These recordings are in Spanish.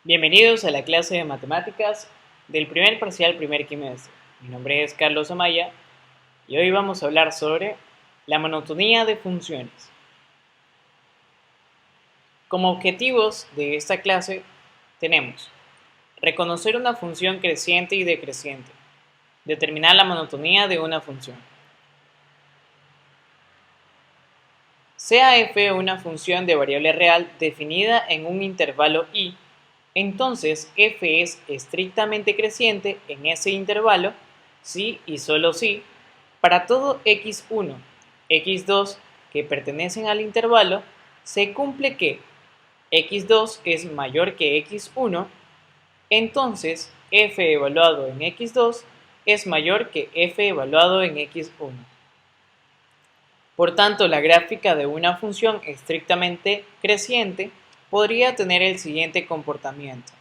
Bienvenidos a la clase de matemáticas del primer parcial primer quimestre. Mi nombre es Carlos Amaya y hoy vamos a hablar sobre la monotonía de funciones. Como objetivos de esta clase tenemos reconocer una función creciente y decreciente, determinar la monotonía de una función. Sea f una función de variable real definida en un intervalo i, entonces f es estrictamente creciente en ese intervalo si y solo si para todo x1, x2 que pertenecen al intervalo se cumple que x2 es mayor que x1, entonces f evaluado en x2 es mayor que f evaluado en x1. Por tanto, la gráfica de una función estrictamente creciente podría tener el siguiente comportamiento.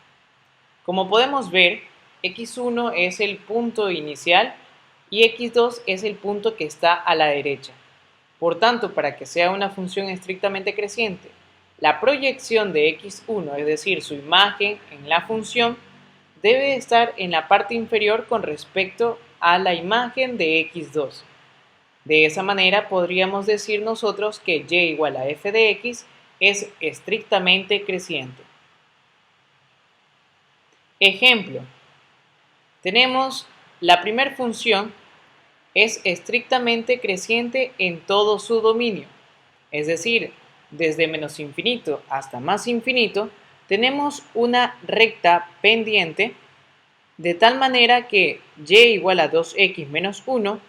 Como podemos ver, x1 es el punto inicial y x2 es el punto que está a la derecha. Por tanto, para que sea una función estrictamente creciente, la proyección de x1, es decir, su imagen en la función, debe estar en la parte inferior con respecto a la imagen de x2. De esa manera podríamos decir nosotros que y igual a f de x es estrictamente creciente. Ejemplo, tenemos la primera función es estrictamente creciente en todo su dominio, es decir, desde menos infinito hasta más infinito, tenemos una recta pendiente de tal manera que y igual a 2x menos 1,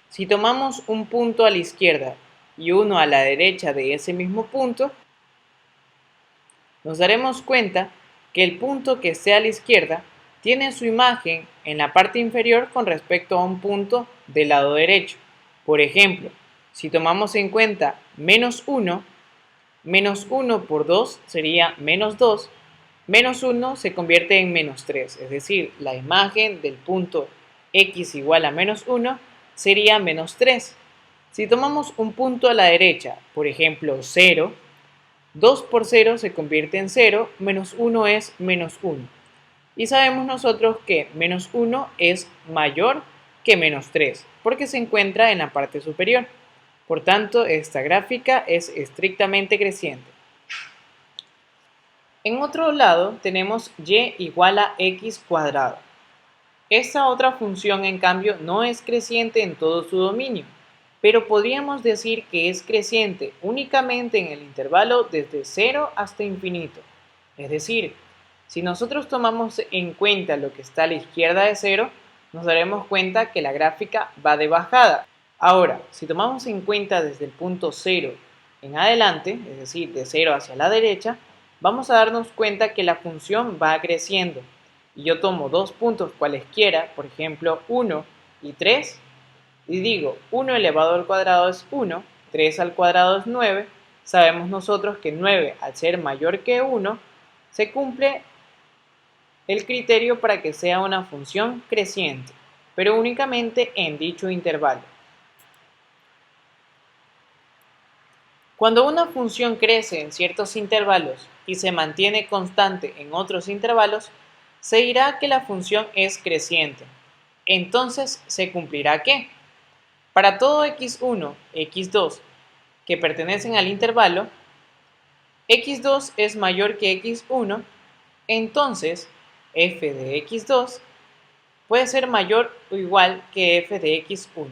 si tomamos un punto a la izquierda y uno a la derecha de ese mismo punto, nos daremos cuenta que el punto que esté a la izquierda tiene su imagen en la parte inferior con respecto a un punto del lado derecho. Por ejemplo, si tomamos en cuenta menos 1 por 2 sería menos 2, menos 1 se convierte en menos 3, es decir, la imagen del punto x igual a menos 1 sería menos 3. Si tomamos un punto a la derecha, por ejemplo 0, 2 por 0 se convierte en 0, menos 1 es menos 1. Y sabemos nosotros que menos 1 es mayor que menos 3, porque se encuentra en la parte superior. Por tanto, esta gráfica es estrictamente creciente. En otro lado tenemos y igual a x cuadrado. Esta otra función, en cambio, no es creciente en todo su dominio, pero podríamos decir que es creciente únicamente en el intervalo desde 0 hasta infinito. Es decir, si nosotros tomamos en cuenta lo que está a la izquierda de 0, nos daremos cuenta que la gráfica va de bajada. Ahora, si tomamos en cuenta desde el punto 0 en adelante, es decir, de 0 hacia la derecha, vamos a darnos cuenta que la función va creciendo. Y yo tomo dos puntos cualesquiera, por ejemplo 1 y 3, y digo 1 elevado al cuadrado es 1, 3 al cuadrado es 9, sabemos nosotros que 9 al ser mayor que 1, se cumple el criterio para que sea una función creciente, pero únicamente en dicho intervalo. Cuando una función crece en ciertos intervalos y se mantiene constante en otros intervalos, se dirá que la función es creciente. Entonces se cumplirá que, para todo x1, x2 que pertenecen al intervalo, x2 es mayor que x1, entonces f de x2 puede ser mayor o igual que f de x1.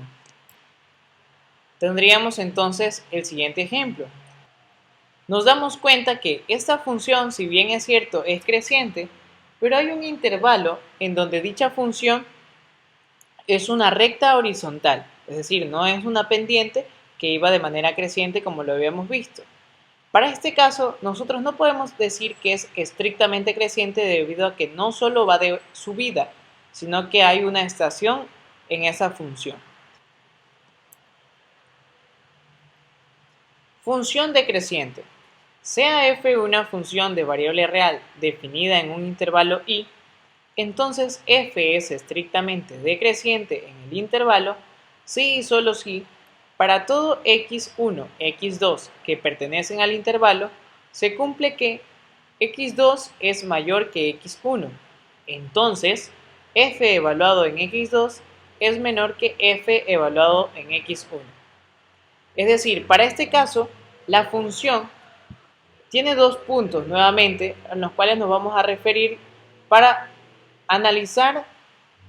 Tendríamos entonces el siguiente ejemplo. Nos damos cuenta que esta función, si bien es cierto, es creciente, pero hay un intervalo en donde dicha función es una recta horizontal, es decir, no es una pendiente que iba de manera creciente como lo habíamos visto. Para este caso, nosotros no podemos decir que es estrictamente creciente debido a que no solo va de subida, sino que hay una estación en esa función. Función decreciente. Sea f una función de variable real definida en un intervalo i, entonces f es estrictamente decreciente en el intervalo si y solo si para todo x1, x2 que pertenecen al intervalo se cumple que x2 es mayor que x1. Entonces, f evaluado en x2 es menor que f evaluado en x1. Es decir, para este caso, la función tiene dos puntos nuevamente en los cuales nos vamos a referir para analizar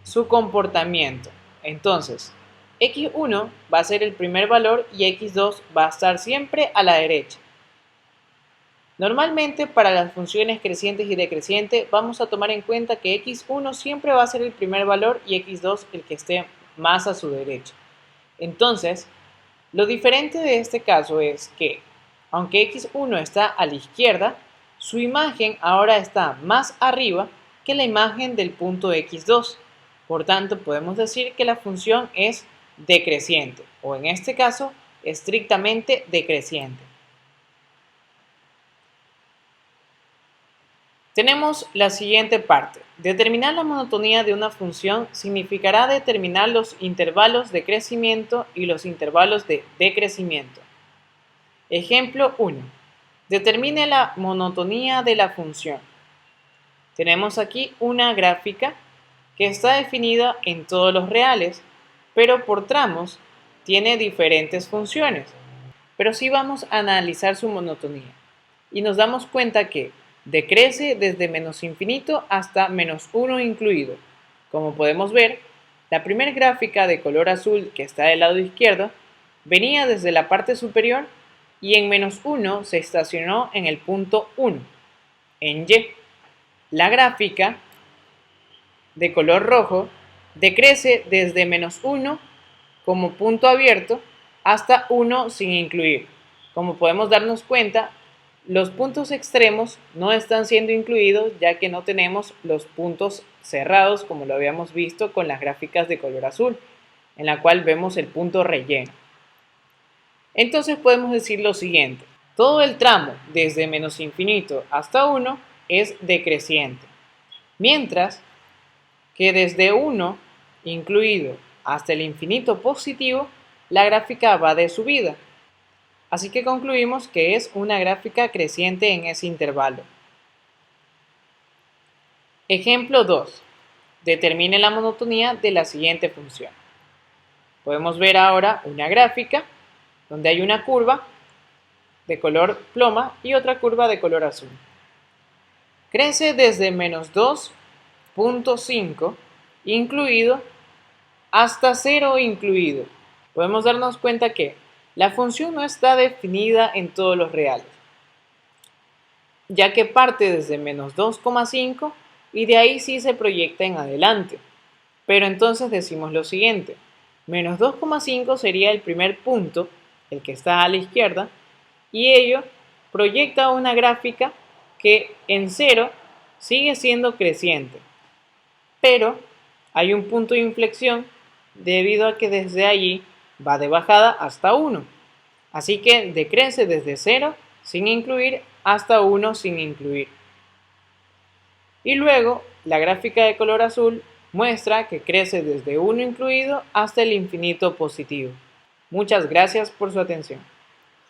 su comportamiento. Entonces, x1 va a ser el primer valor y x2 va a estar siempre a la derecha. Normalmente para las funciones crecientes y decrecientes vamos a tomar en cuenta que x1 siempre va a ser el primer valor y x2 el que esté más a su derecha. Entonces, lo diferente de este caso es que, aunque x1 está a la izquierda, su imagen ahora está más arriba que la imagen del punto x2. Por tanto, podemos decir que la función es decreciente, o en este caso, estrictamente decreciente. Tenemos la siguiente parte. Determinar la monotonía de una función significará determinar los intervalos de crecimiento y los intervalos de decrecimiento. Ejemplo 1. Determine la monotonía de la función. Tenemos aquí una gráfica que está definida en todos los reales, pero por tramos tiene diferentes funciones. Pero sí vamos a analizar su monotonía y nos damos cuenta que decrece desde menos infinito hasta menos 1 incluido. Como podemos ver, la primera gráfica de color azul que está del lado izquierdo venía desde la parte superior y en menos 1 se estacionó en el punto 1, en Y. La gráfica de color rojo decrece desde menos 1 como punto abierto hasta 1 sin incluir. Como podemos darnos cuenta, los puntos extremos no están siendo incluidos ya que no tenemos los puntos cerrados como lo habíamos visto con las gráficas de color azul, en la cual vemos el punto relleno. Entonces podemos decir lo siguiente: todo el tramo desde menos infinito hasta 1 es decreciente, mientras que desde 1 incluido hasta el infinito positivo, la gráfica va de subida. Así que concluimos que es una gráfica creciente en ese intervalo. Ejemplo 2. Determine la monotonía de la siguiente función. Podemos ver ahora una gráfica donde hay una curva de color ploma y otra curva de color azul. Crece desde menos 2.5 incluido hasta 0 incluido. Podemos darnos cuenta que la función no está definida en todos los reales, ya que parte desde menos 2,5 y de ahí sí se proyecta en adelante. Pero entonces decimos lo siguiente: menos 2,5 sería el primer punto, el que está a la izquierda, y ello proyecta una gráfica que en 0 sigue siendo creciente, pero hay un punto de inflexión debido a que desde allí va de bajada hasta 1. Así que decrece desde 0 sin incluir hasta 1 sin incluir. Y luego la gráfica de color azul muestra que crece desde 1 incluido hasta el infinito positivo. Muchas gracias por su atención.